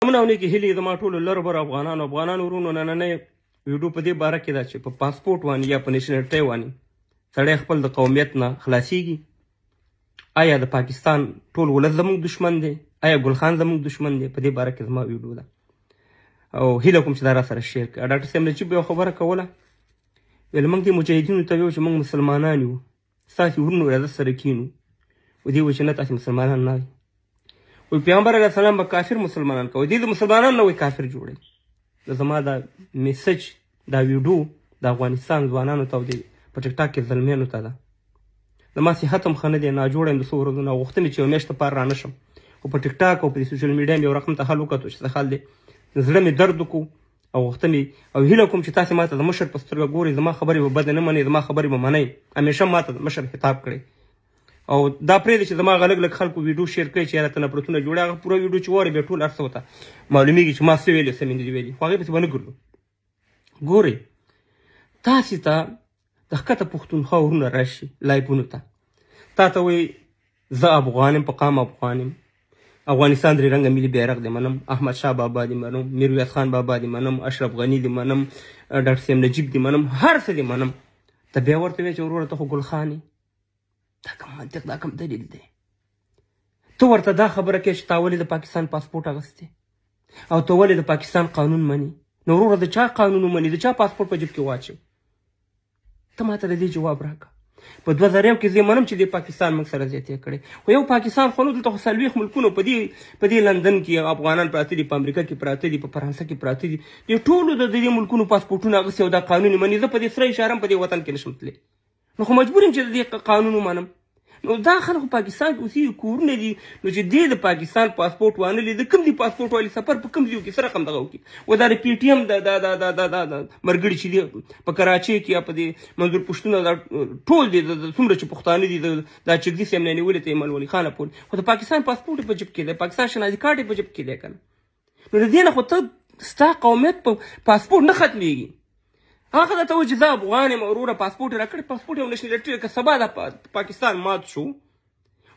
همداونه کې هیلې زما ټولو لرو برو افغانانو ورونو نننۍ ویډیو په دې باره کې ده چې په پاسپورټ باندې یا په نیشنلټۍ باندې سړی خپل د قومیت نه خلاصیږي. آیا د پاکستان ټول ولس زموږ دشمن دی؟ آیا ګل خان زموږ دشمن دی؟ په دې باره کې زما ویډیو ده او هیله کوم چې دا راسره شیر کړه. ډاکټر صاحب نجیب یو خبره کوله، ویل موږ دې مجاهدینو ته ویل چې موږ مسلمانان یو، ستاسې ورونو راځه سره کینو. ودې ویل چې نه تاسې مسلمانان نه یئ. وی پیغمبر علیه السلام به کافر مسلمانان کوي، دې د مسلمانانو نه وی کافر جوړوي. زما دا میسج دا ویډیو د افغانستان ځوانانو ته او د په ټیک ټاک کې زلمیانو ته ده. زما صحت هم ښه نه دی، ناجوړه یم د څو ورځو نه، غوښتل مې چې یو میاشت دپاره رانه شم، خو په ټیک ټاک او په سوشل میډیا مې یو رقم ته حل وکړو چې څه حال دی، زړه مې درد وکړو او غوښتل مې او هیله کوم چې تاسې ماته د مشر په سترګه ګورئ، زما خبرې به بده نه منئ، زما خبرې به منئ. همیشه ماته د مشر خطاب کړئ او دا پرېږدئ چې زما هغه لږ لږ خلکو ویډیو شیر کړئ چې راته نفرتونه جوړوي. هغه پوره ویډیو چې واري بیا ټول هر څه ورته معلومیږي چې ما څه ویلي څه مې نه دي ویلي، خو هغې پسې به نه ګرځو. ګورئ تاسې ته د ښکته پښتونخوا ورونه راشي لایفونو ته، تا ته وایي زه افغان یم، په قام افغان یم، افغانستان درې رنګه ملي بیرغ دې منم، احمد شاه بابا دې منم، میرویس خان بابا دې منم، اشرف غني دې منم، ډاکټر صاحب نجیب دې منم، هر څه دې منم. ته بیا ورته وایې چې وروره ته خو ګل خان یې. دا کوم منطق، دا کوم دلیل دی؟ ته ورته دا خبره کوې چې تا ولې د پاکستان پاسپورټ اخیستی او ته ولې د پاکستان قانون مني؟ نو وروره د چا قانون ومني؟ د چا پاسپورټ په جیب کې واچوي؟ ته ماته د دې جواب راکړه. په 2001 کې زه منم چې د پاکستان موږ سره زیاتې کړی، خو یو پاکستان خو نو دلته خو 40 ملکونو په دې لندن کې افغانان پراته دي، په امریکا کې پراته دي، په فرانسه کې پراته دي، د ټولو د دې ملکونو پاسپورټونه اخیستي او دا قانون یې مني. زه په دې سره اشاره په دې وطن کې نشم تللی، نو خو مجبور یم چې د دې قانون ومنم. نو دا خلک خو پاکستان کې اوسېږي، کورونه دي، نو چې دې د پاکستان پاسپورټ وانه لید، کوم دی پاسپورټ والی سفر په کوم ځای کې څه رقم دغه وکړي. و دا د پی ټي ایم د مرګړي چې دي په کراچۍ کې یا په دې منظور پښتون ټول دي څومره چې پښتانه دي دا چکدي صاحب نه نیولې ته ایمل ولی خانه پول، خو د پاکستان پاسپورټ په جیب کې دی، پاکستان شناختی کارت په جیب کې دی که نه. نو د دې نه خو ته ستا قومیت په پاسپورټ نه ختمېږي. هغه درته وایي چې زه افغان یم وروره پاسپورټ یې راکړی، پاسپورټ یې نشنلټي که سبا د پاکستان مات شو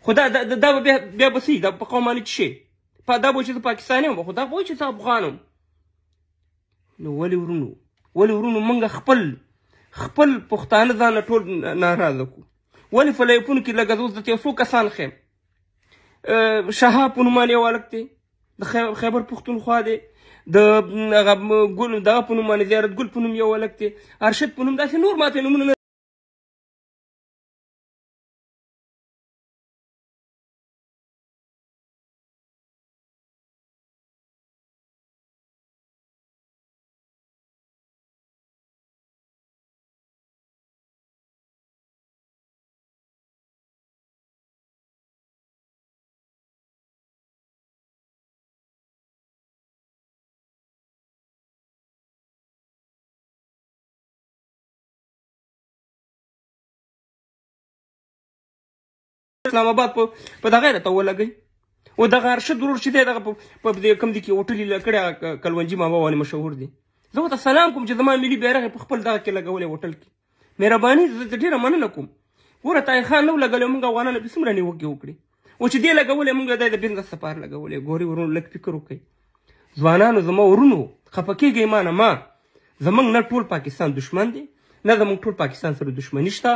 خو دا به بیا به څه دا په قوم باندې څه شي؟ دا به وایي چې زه پاکستانی یم، خو دا به وایي چې زه افغان یم. نو ولې ورونو موږ خپل پښتانه ځان نه ټول ناراضه کړو؟ ولې په لایفونو کې لږ اوس درته یو څو کسان ښیم، شهاب په نوم باندې یو هلک دی د خیبر پښتونخوا دی، د دغه په نوم باندې زیارت ګل په نوم یو هلک دی، ارشد په نوم، داسې نور ماته نومونه نه اسلام آباد په دغه راته ولګئ. و دغه ارشد ورور چې دی دغه په کوم دي کې هوټل یې کړی کلونجي ماما باندې مشهور دی. زه ورته سلام کوم چې زما ملي بیرغ یې په خپل دغه کې لګولی هوټل کې. مهرباني زه ډېره مننه کوم. ګوره طاهر خان نه و لګولی، موږ افغانانو پې څومره نیوکې وکړې، و چې دې لګولی موږ دی د بزنس لپاره لګولی. ګورې ورونو لږ فکر وکړئ، ځوانانو زما ورونو خفه کېږئ ما نه، ما زموږ نه ټول پاکستان دشمن دی، نه زموږ ټول پاکستان سره دشمني شته.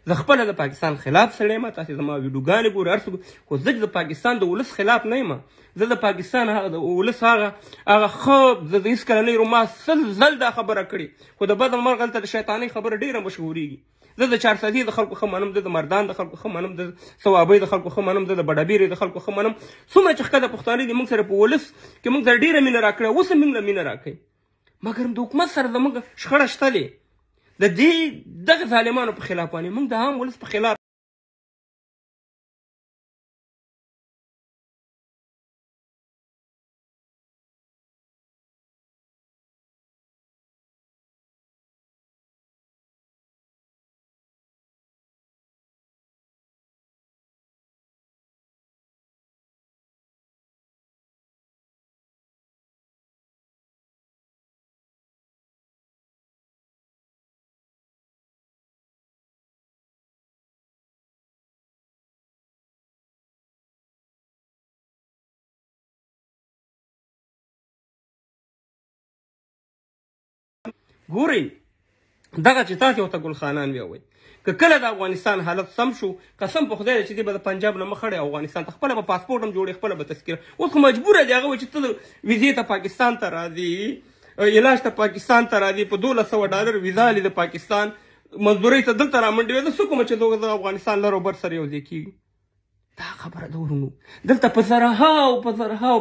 زه خپله د پاکستان خلاف سړی یم، تاسې زما ویډیوګانې ګورئ هر څه، خو زه د پاکستان د ولس خلاف نه یم. زه د پاکستان هغه د ولس هغه ښه زه هېڅکله نه یم، ما 100 ځل دا خبره کړې، خو د بد مرغ هلته د شیطانۍ خبره ډېره مشهورېږي. زه د چارسدي د خلکو ښه منم، زه د مردان د خلکو ښه منم، د ثوابۍ د خلکو ښه منم، زه د بډابیرې د خلکو ښه منم. څومره چې ښکته پښتانه دي موږ سره په ولس کې موږ سره ډېره مینه راکړې، اوس هم موږ له مینه راکوئ، مګر د حکومت سره زموږ شخړه شته دی د دغه ظالمانو په خلاف باندې. موږ د عام ولس په خلاف ګورئ دغه چې تاسې ورته ګل خانان ویوئ که کله د افغانستان حالت سم شو قسم په خدای چې دی به د پنجاب نه مخ اړی افغانستان ته خپله به پاسپورټ هم جوړوي خپله به تذکره اوس خو مجبوره دی هغه وایي چې ته ویزې ته پاکستان ته راځي علاج ته پاکستان ته راځي په $1200 ویزا لري د پاکستان مزدورۍ ته دلته رامنډوي زه څه کومه چې د افغانستان لر او بر سره یو ځای کېږي دا خبره ده ورونو دلته په زرهاو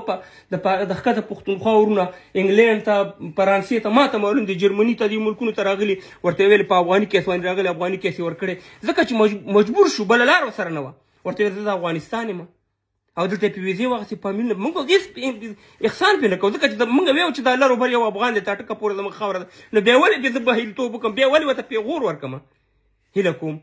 د ښکته پښتونخوا ورونه انګلینډ ته فرانسې ته ما ته معلوم دی جرمني ته دې ملکونو ته راغلي ورته یې ویل په افغاني کیس باندې راغلي افغاني کیس یې ورکړی ځکه چې مجبور شو بله لار ورسره نه وه ورته ویل زه د افغانستان یم او دلته یې په ویزې واخیستې فامیل نه موږ هېڅ احسان پرې نه کوو ځکه چې موږ ویو چې دا لر او بر یو افغان دی تا ټکه پورې زموږ خاوره ده نو بیا ولې دې زه بهیلتوب وکړم بیا ولې ورته پیغور ورکړم هیله کوم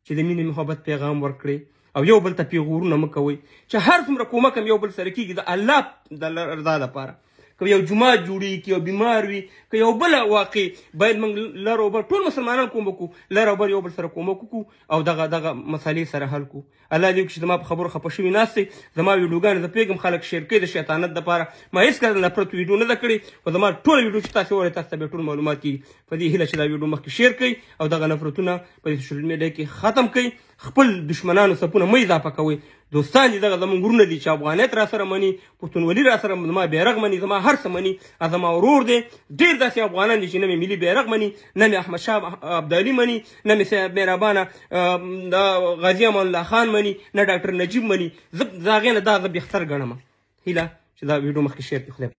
چې د مینې محبت پیغام ورکړئ او یو بل ته پیغورونه مه کوئ چې هر څومره کومک هم یو بل سره کېږي د الله د رضا لپاره که یو جومات جوړېږي که یو بیمار وي که یو بله واقع باید موږ لر او بر ټول مسلمانان کوم وکړو لر او بر یو بل سره کومک وکړو او دغه مسالې سره حل کړو الله دې وکړي چې زما په خبرو خفه شوي ناست دی زما ویډیوګانې زه پوهېږم خلک شیر کوي د شیطانت دپاره ما هېڅکله د نفرت ویډیو نه ده کړې خو زما ټوله ویډیو چې تاسې وګورئ تاسو ته بیا ټول معلومات کېږي په دې هیله چې دا ویډیو مخکې شیر کړئ او دغه نفرتونه په سوشل میډیا کې ختم کړئ خپل دشمنانو صفونه مه اضافه کوئ دوستان دي دغه زموږ ورونه دي چې افغانیت را سره مني پښتونولي را سره زما بیرغ مني زما هر څه مني زما ورور دی ډېر داسې افغانان دي چې نه مې ملي بیرغ مني نه مې احمدشاه ابدالي مني نه مې صاحب مهربانه غازي امان الله خان مني نه ډاکټر نجیب مني زه د هغې نه دا زه بهتر ګڼم هیله چې دا ویډیو مخکې شیر کړي